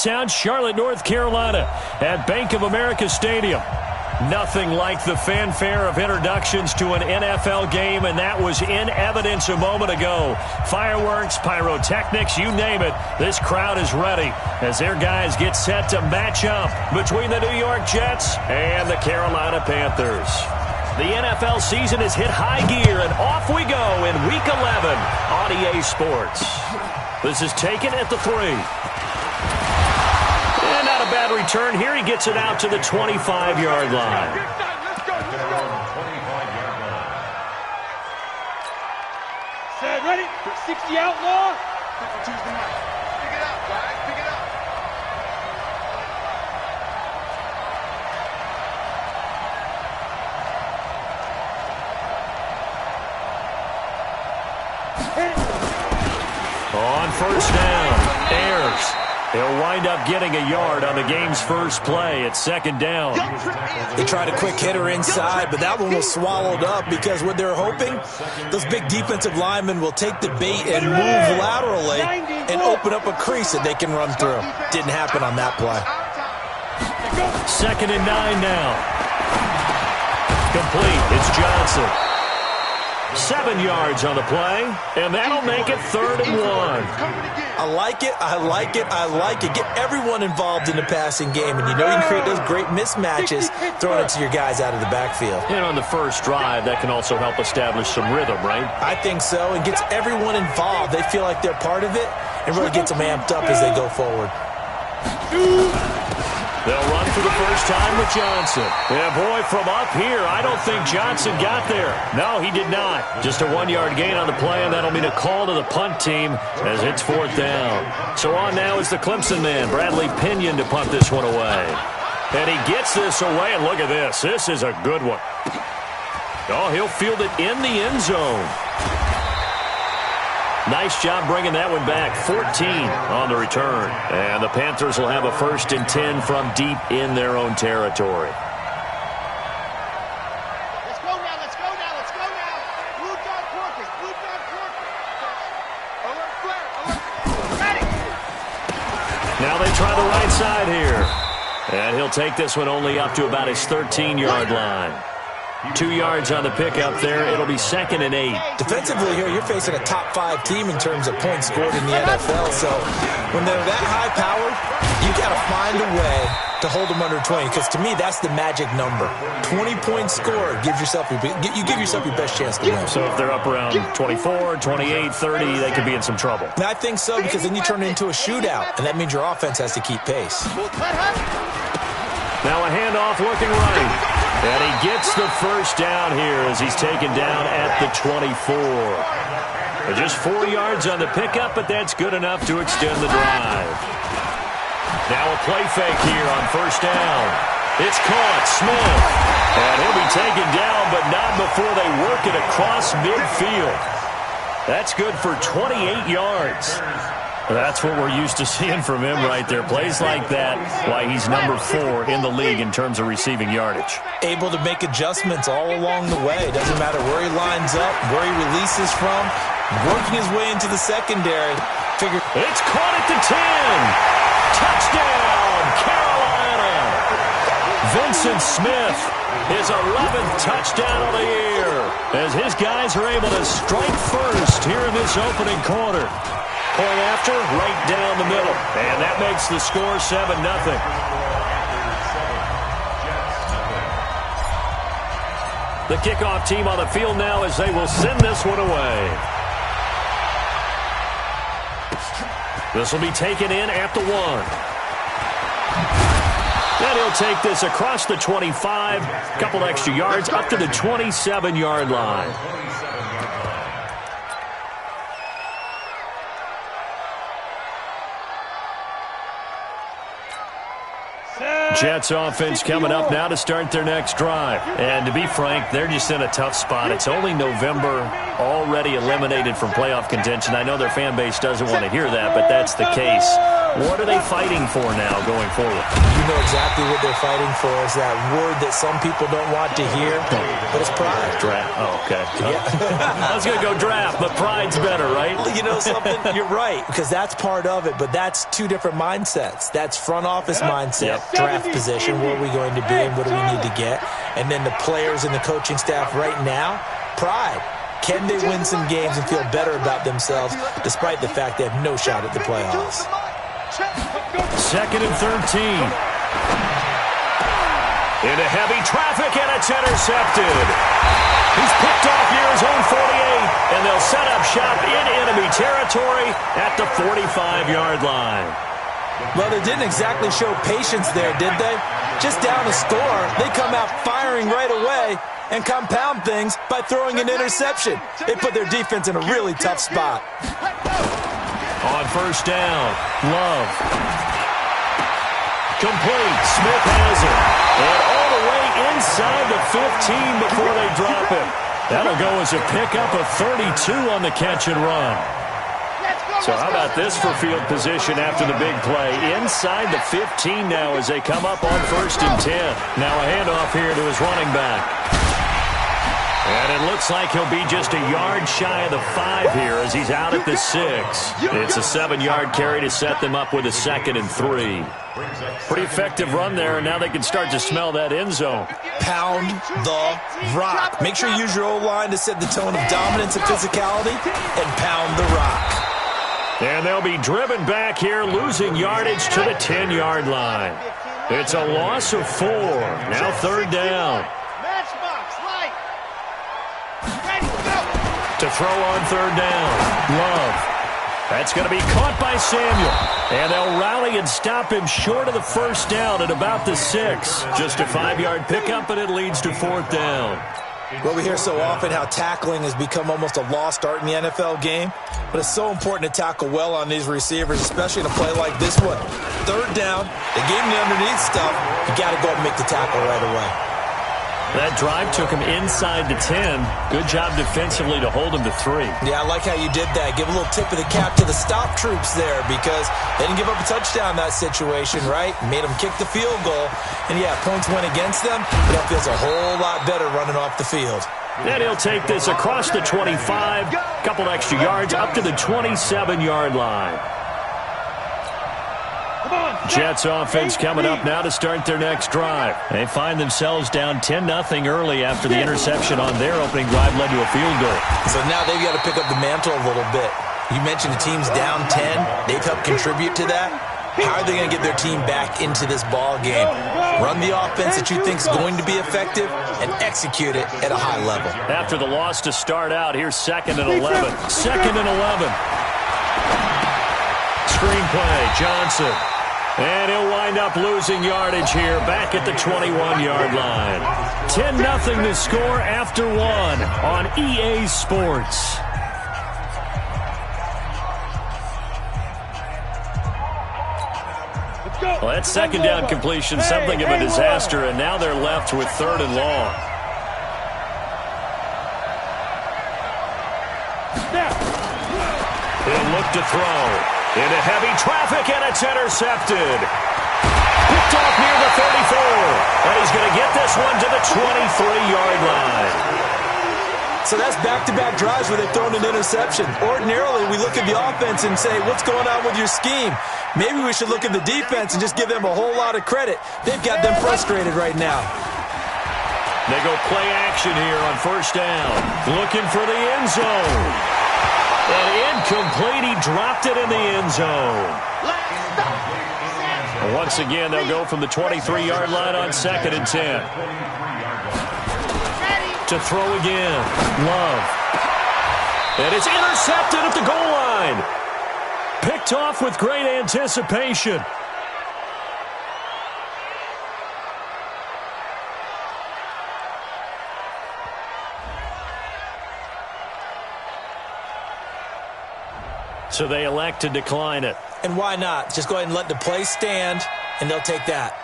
Uptown Charlotte, North Carolina at Bank of America Stadium. Nothing like the fanfare of introductions to an NFL game, and that was in evidence a moment ago. Fireworks, pyrotechnics, you name it. This crowd is ready as their guys get set to match up between the New York Jets and the Carolina Panthers. The NFL season has hit high gear, and off we go in Week 11 on EA Sports. This is taken at the 3. And not a bad return here. He gets it out to the 25-yard line. Set, ready? 60 outlaw. Pick it up, guys. Pick it up. On first down, Ayers. He'll wind up getting a yard on the game's first play at second down. They tried a quick hitter inside, but that one was swallowed up because what they're hoping, those big defensive linemen will take the bait and move laterally and open up a crease that they can run through. Didn't happen on that play. Second and 9 now. Complete. It's Johnson. 7 yards on the play, and that'll make it 3rd and 1. I like it, I like it, I like it. Get everyone involved in the passing game, and you know you can create those great mismatches throwing it to your guys out of the backfield. And on the first drive, that can also help establish some rhythm, right? I think so, and gets everyone involved. They feel like they're part of it, and really gets them amped up as they go forward. They'll run for the first time with Johnson. Yeah, boy, from up here, I don't think Johnson got there. No, he did not. Just a 1-yard gain on the play, and that'll mean a call to the punt team as it's 4th down. So on now is the Clemson man, Bradley Pinion, to punt this one away. And he gets this away, and look at this. This is a good one. Oh, he'll field it in the end zone. Nice job bringing that one back. 14 on the return. And the Panthers will have a 1st and 10 from deep in their own territory. Let's go now, let's go now, let's go now. Blue dog Corpus, blue dog Corpus. Alert flare, alert. Ready. Now they try the right side here. And he'll take this one only up to about his 13-yard line. 2 yards on the pickup there. It'll be 2nd and 8. Defensively here, you're facing a top 5 team in terms of points scored in the NFL. So when they're that high-powered, you got to find a way to hold them under 20. Because to me, that's the magic number. 20 points scored gives yourself you give yourself your best chance to win. So if they're up around 24, 28, 30, they could be in some trouble. And I think so, because then you turn it into a shootout, and that means your offense has to keep pace. Now a handoff looking right. And he gets the first down here as he's taken down at the 24. Just 4 yards on the pickup, but that's good enough to extend the drive. Now a play fake here on first down. It's caught. Smith. And he'll be taken down, but not before they work it across midfield. That's good for 28 yards. That's what we're used to seeing from him right there. Plays like that, why he's number 4 in the league in terms of receiving yardage. Able to make adjustments all along the way. Doesn't matter where he lines up, where he releases from, working his way into the secondary. It's caught at the 10. Touchdown, Carolina. Vincent Smith, his 11th touchdown of the year, as his guys are able to strike first here in this opening quarter. Point after, right down the middle. And that makes the score 7-0. The kickoff team on the field now as they will send this one away. This will be taken in at the 1. And he'll take this across the 25, a couple extra yards, up to the 27-yard line. Jets offense coming up now to start their next drive. And to be frank, they're just in a tough spot. It's only November, already eliminated from playoff contention. I know their fan base doesn't want to hear that, but that's the case. What are they fighting for now going forward? You know exactly what they're fighting for. Is that word that some people don't want to hear, but it's pride. Draft. Oh, okay. Yeah. I was going to go draft, but pride's better, right? You know something? You're right, because that's part of it, but that's two different mindsets. That's front office mindset, draft position, where are we going to be and what do we need to get? And then the players and the coaching staff right now, pride. Can they win some games and feel better about themselves despite the fact they have no shot at the playoffs? 2nd and 13. Into heavy traffic, and it's intercepted. He's picked off near his own 48, and they'll set up shop in enemy territory at the 45-yard line. Well, they didn't exactly show patience there, did they? Just down a score, they come out firing right away and compound things by throwing an interception. They put their defense in a really tough spot. On 1st down, Love. Complete. Smith has it. And all the way inside the 15 before they drop him. That'll go as a pickup of 32 on the catch and run. So how about this for field position after the big play? Inside the 15 now as they come up on 1st and 10. Now a handoff here to his running back. And it looks like he'll be just a yard shy of the 5 here as he's out at the 6. It's a 7-yard carry to set them up with a 2nd and 3. Pretty effective run there, and now they can start to smell that end zone. Pound the rock. Make sure you use your O-line to set the tone of dominance and physicality, and pound the rock. And they'll be driven back here, losing yardage to the 10-yard line. It's a loss of 4. Now 3rd down. To throw on 3rd down. Love. That's going to be caught by Samuel. And they'll rally and stop him short of the 1st down at about the 6. Just a 5-yard pickup, and it leads to 4th down. Well, we hear so often how tackling has become almost a lost art in the NFL game. But it's so important to tackle well on these receivers, especially in a play like this one. 3rd down, they gave him the underneath stuff. You got to go and make the tackle right away. That drive took him inside the 10. Good job defensively to hold him to 3. Yeah, I like how you did that. Give a little tip of the cap to the stop troops there because they didn't give up a touchdown in that situation, right? Made them kick the field goal. And, yeah, points went against them, but that feels a whole lot better running off the field. And he'll take this across the 25, couple extra yards up to the 27-yard line. Jets offense coming up now to start their next drive. They find themselves down 10-0 early after the interception on their opening drive led to a field goal. So now they've got to pick up the mantle a little bit. You mentioned the team's down 10. They've helped contribute to that. How are they going to get their team back into this ball game? Run the offense that you think is going to be effective and execute it at a high level. After the loss to start out, here's 2nd and 11. 2nd and 11. Screenplay, Johnson. And he'll wind up losing yardage here back at the 21-yard line. 10-0 to score after 1 on EA Sports. Well, that 2nd down completion, something of a disaster, and now they're left with 3rd and long. He'll look to throw. Into heavy traffic, and it's intercepted. Picked off near the 34. And he's going to get this one to the 23-yard line. So that's back-to-back drives where they've thrown an interception. Ordinarily, we look at the offense and say, what's going on with your scheme? Maybe we should look at the defense and just give them a whole lot of credit. They've got them frustrated right now. They go play action here on 1st down. Looking for the end zone. And incomplete, he dropped it in the end zone. Once again, they'll go from the 23-yard line on 2nd and 10. To throw again, Love. And it's intercepted at the goal line. Picked off with great anticipation. So they elect to decline it. And why not? Just go ahead and let the play stand, and they'll take that.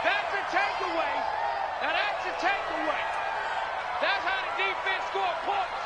That's a takeaway. Now that's a takeaway. That's how the defense score points.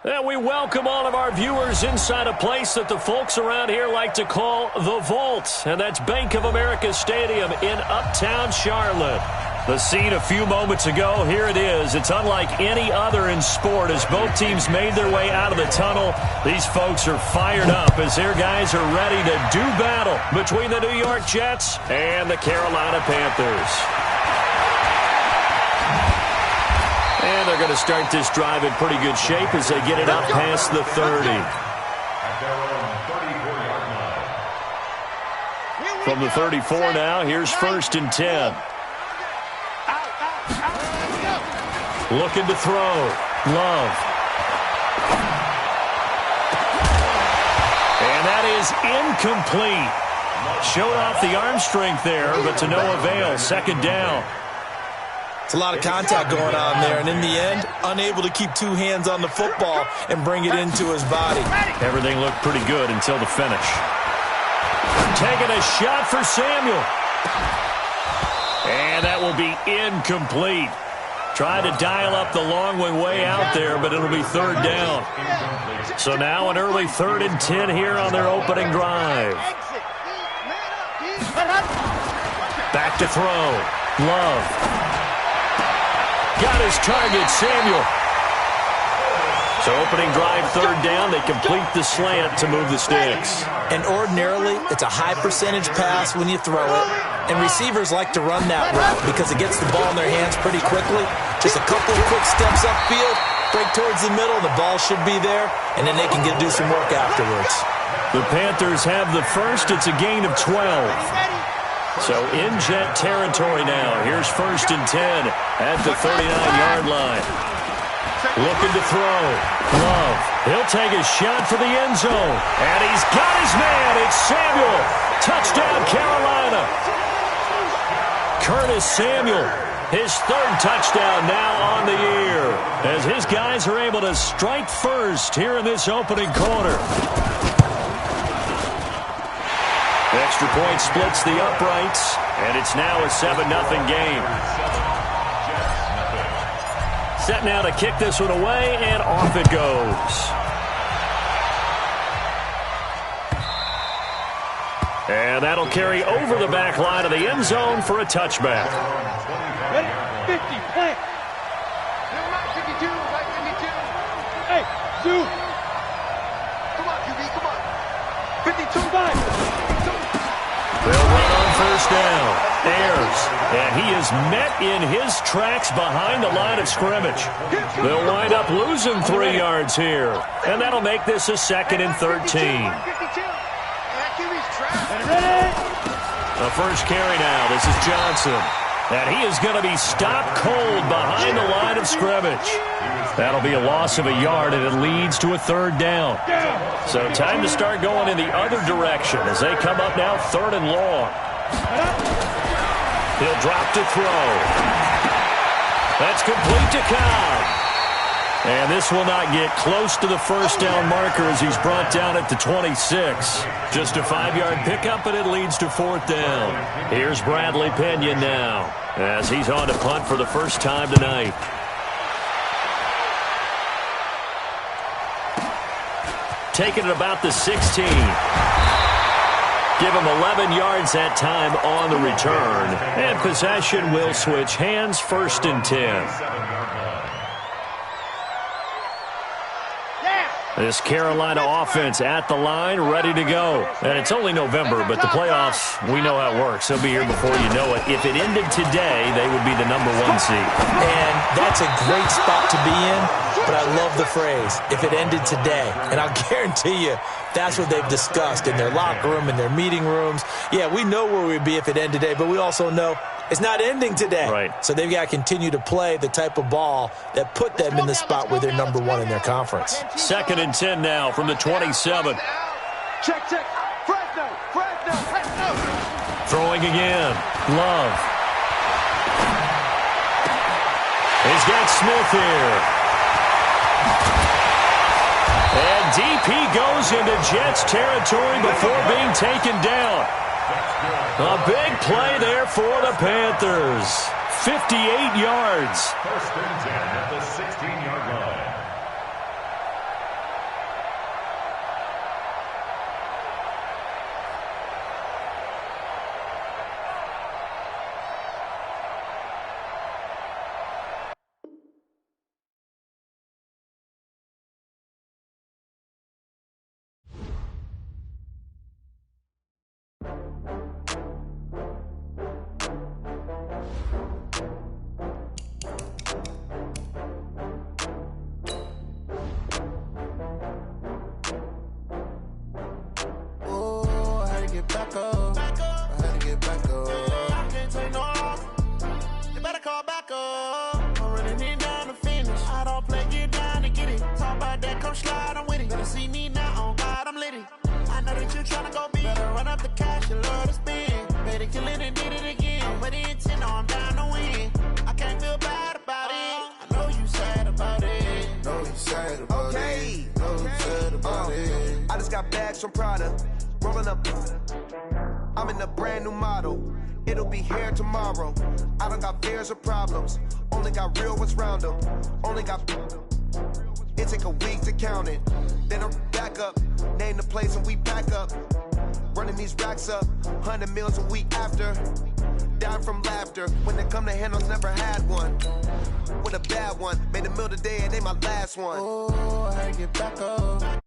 And we welcome all of our viewers inside a place that the folks around here like to call the Vault. And that's Bank of America Stadium in Uptown Charlotte. The scene a few moments ago, here it is. It's unlike any other in sport as both teams made their way out of the tunnel. These folks are fired up as their guys are ready to do battle between the New York Jets and the Carolina Panthers. And they're going to start this drive in pretty good shape as they get it up past the 30. From the 34 now, here's 1st and 10. Looking to throw. Love. And that is incomplete. Showed off the arm strength there, but to no avail. 2nd down. It's a lot of contact going on there, and in the end, unable to keep 2 hands on the football and bring it into his body. Everything looked pretty good until the finish. Taking a shot for Samuel. And that will be incomplete. Tried to dial up the long way out there, but it'll be 3rd down. So now an early 3rd and 10 here on their opening drive. Back to throw. Love. Got his target, Samuel. So opening drive, 3rd down. They complete the slant to move the sticks. And ordinarily, it's a high percentage pass when you throw it. And receivers like to run that route because it gets the ball in their hands pretty quickly. Just a couple of quick steps upfield, break towards the middle, the ball should be there, and then they can do some work afterwards. The Panthers have the first. It's a gain of 12. So in Jet territory now. Here's 1st and 10 at the 39-yard line. Looking to throw. Love. He'll take a shot for the end zone. And he's got his man. It's Samuel. Touchdown, Carolina. Curtis Samuel, his 3rd touchdown now on the year, as his guys are able to strike first here in this opening quarter. Extra point splits the uprights, and it's now a 7-0 game. Set now to kick this one away, and off it goes. And that'll carry over the back line of the end zone for a touchback. Ready? 50, plant. Never mind, 52, right 52. Hey, Zoo. Come on, QB, come on. 52, fine. They'll run on 1st down. Ayers. And he is met in his tracks behind the line of scrimmage. They'll wind up losing 3 yards here. And that'll make this a 2nd and 13. The first carry now. This is Johnson. And he is going to be stopped cold behind the line of scrimmage. That'll be a loss of a yard, and it leads to a 3rd down. So time to start going in the other direction as they come up now 3rd and long. He'll drop to throw. That's complete to Cobb. And this will not get close to the 1st down marker as he's brought down at the 26. Just a 5-yard pickup, and it leads to 4th down. Here's Bradley Pinion now as he's on to punt for the first time tonight. Taking it about the 16. Give him 11 yards that time on the return. And possession will switch hands, 1st and 10. This Carolina offense at the line, ready to go. And it's only November, but the playoffs, we know how it works. They'll be here before you know it. If it ended today, they would be the #1 seed. And that's a great spot to be in, but I love the phrase, if it ended today. And I'll guarantee you, that's what they've discussed in their locker room, in their meeting rooms. Yeah, we know where we'd be if it ended today, but we also know it's not ending today. Right. So they've got to continue to play the type of ball that put them in the spot where they're #1 in their conference. 2nd and 10 now from the 27. Check, check. Fresno, Fresno, Fresno. Throwing again. Love. He's got Smith here. And deep he goes into Jets territory before being taken down. A big play there for the Panthers. 58 yards. 1st and 10 at the 16-yard line. tryna go big. Better run up the cash, you love to spend. Better kill it and did it again. I'm with the intent, no, I'm down to win. I can't feel bad about it. I know you sad about it. Know you sad about it. Know you sad about it. I just got bags from Prada. Rolling up. I'm in a brand new model. It'll be here tomorrow. I don't got fears or problems. Only got real ones round them. Only got. It take a week to count it. Then I'm back up. Name the place and we pack up. Running these racks up. 100 meals a week after. Down from laughter. When they come to handles, never had one. With a bad one. Made a meal today and they my last one. Oh, I get back up.